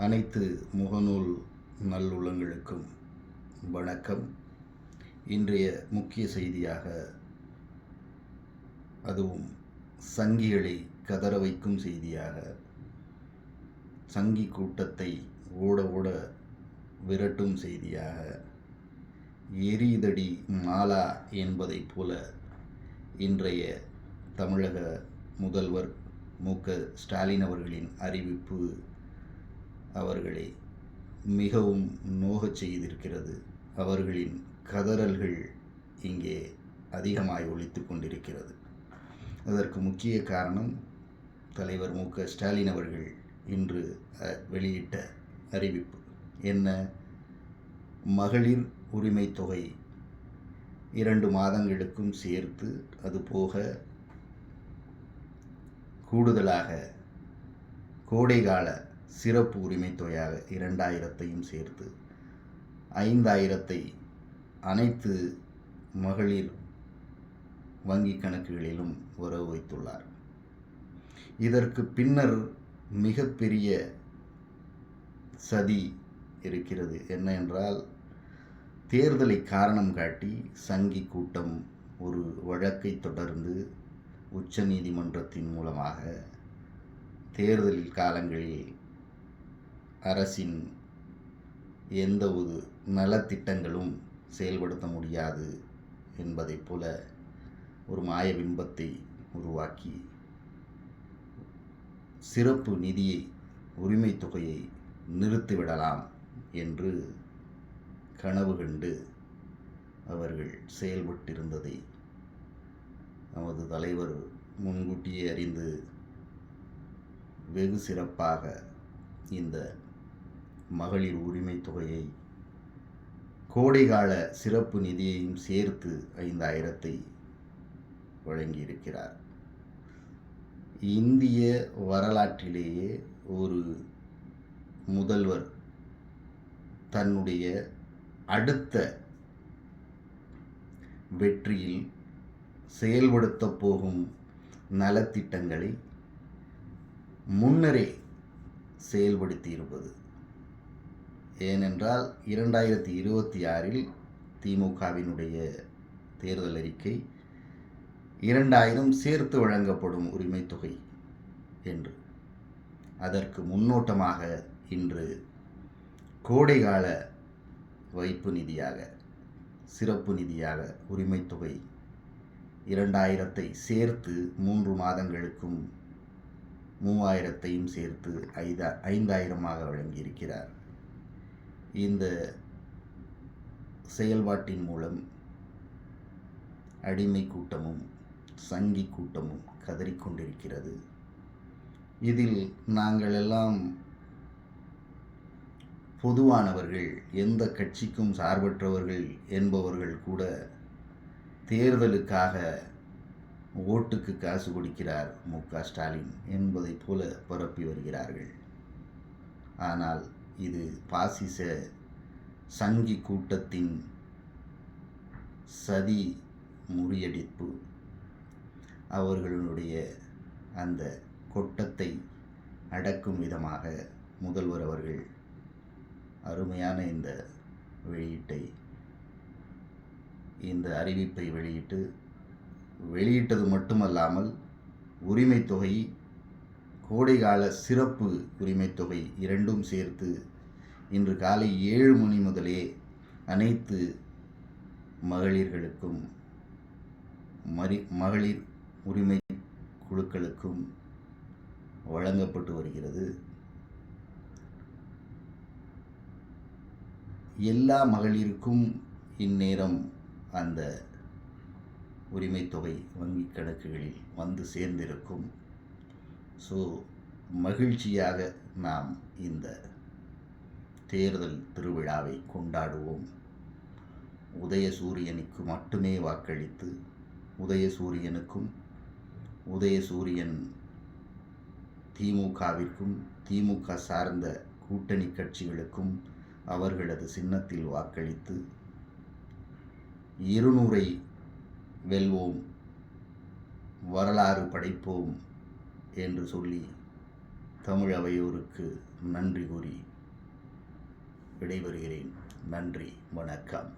அனைத்து முகநூல் நல்லுள்ளங்களுக்கும் வணக்கம். இன்றைய முக்கிய செய்தியாக, அதுவும் சங்கிகளை கதற வைக்கும் செய்தியாக, சங்கி கூட்டத்தை ஓட ஓட விரட்டும் செய்தியாக, எரிதடி மாலா என்பதைப் போல இன்றைய தமிழக முதல்வர் மு.க.ஸ்டாலின் அவர்களின் அறிவிப்பு அவர்களை மிகவும் நோகச் செய்திருக்கிறது. அவர்களின் கதறல்கள் இங்கே அதிகமாய் ஒலித்து கொண்டிருக்கிறது. அதற்கு முக்கிய காரணம், தலைவர் மு.க.ஸ்டாலின் அவர்கள் இன்று வெளியிட்ட அறிவிப்பு என்ன? மகளிர் உரிமை தொகை 2 மாதங்களுக்கும் சேர்த்து, அதுபோக கூடுதலாக கோடைகால சிறப்பு உரிமை தொகையாக 2000ஐயும் சேர்த்து 5000ஐ அனைத்து மகளிர் வங்கி கணக்குகளிலும் வரவு வைத்துள்ளார். இதற்கு பின்னர் மிகப்பெரிய சதி இருக்கிறது. என்ன என்றால், தேர்தலை காரணம் காட்டி சங்கி கூட்டம் ஒரு வழக்கை தொடர்ந்து உச்சநீதிமன்றத்தின் மூலமாக தேர்தல் காலங்களில் அரசின் எந்த ஒரு நலத்திட்டங்களும் செயல்படுத்த முடியாது என்பதைப் போல ஒரு மாய பிம்பத்தை உருவாக்கி, சிறப்பு நிதியை, உரிமை தொகையை நிறுத்திவிடலாம் என்று கனவு கண்டு அவர்கள் செயல்பட்டிருந்ததை நமது தலைவர் முன்கூட்டியே அறிந்து வெகு சிறப்பாக இந்த மகளிர் உரிமை தொகையை, கோடைகால சிறப்பு நிதியையும் சேர்த்து 5000ஐ வழங்கியிருக்கிறார். இந்திய வரலாற்றிலேயே ஒரு முதல்வர் தன்னுடைய அடுத்த வெற்றியில் செயல்படுத்தப் போகும் நலத்திட்டங்களை முன்னரே செயல்படுத்தியிருப்பது. ஏனென்றால் 2026இல் திமுகவினுடைய தேர்தல் அறிக்கை 2000 சேர்த்து வழங்கப்படும் உரிமை தொகை என்று. அதற்கு முன்னோட்டமாக இன்று கோடைகால வைப்பு நிதியாக, சிறப்பு நிதியாக உரிமை தொகை 2000ஐ சேர்த்து 3 மாதங்களுக்கும் 3000ஐயும் சேர்த்து 5000ஆக வழங்கியிருக்கிறார். இந்த செயல்பாட்டின் மூலம் அடிமை கூட்டமும் சங்கி கூட்டமும் கதறிக்கொண்டிருக்கிறது. இதில் நாங்கள் எல்லாம் பொதுவானவர்கள், எந்த கட்சிக்கும் சார்பற்றவர்கள் என்பவர்கள் கூட தேர்தலுக்காக ஓட்டுக்கு காசு கொடுக்கிறார் மு.க.ஸ்டாலின் என்பதைப் போல பரப்பி வருகிறார்கள். ஆனால் இது பாசிச சங்கி கூட்டத்தின் சதி முறியடிப்பு. அவர்களுடைய அந்த கொட்டத்தை அடக்கும் விதமாக முதல்வர் அவர்கள் அருமையான இந்த அறிவிப்பை வெளியிட்டது மட்டுமல்லாமல், உரிமை தொகை, கோடைகால சிறப்பு உரிமை தொகை இரண்டும் சேர்த்து இன்று காலை 7 மணி முதலே அனைத்து மகளிர்களுக்கும், மகளிர் உரிமை குழுக்களுக்கும் வழங்கப்பட்டு வருகிறது. எல்லா மகளிருக்கும் இந்நேரம் அந்த உரிமை தொகை வங்கி கணக்குகளில் வந்து சேர்ந்திருக்கும். ஸோ மகிழ்ச்சியாக நாம் இந்த தேர்தல் திருவிழாவை கொண்டாடுவோம். உதயசூரியனுக்கு மட்டுமே வாக்களித்து, உதயசூரியனுக்கும், உதயசூரியன் திமுகவிற்கும், திமுக சார்ந்த கூட்டணி கட்சிகளுக்கும் அவர்களது சின்னத்தில் வாக்களித்து 200ஐ வெல்வோம், வரலாறு படைப்போம் என்று சொல்லி தமிழ் அவையோருக்கு நன்றி கூறி விடைபெறுகிறேன். நன்றி, வணக்கம்.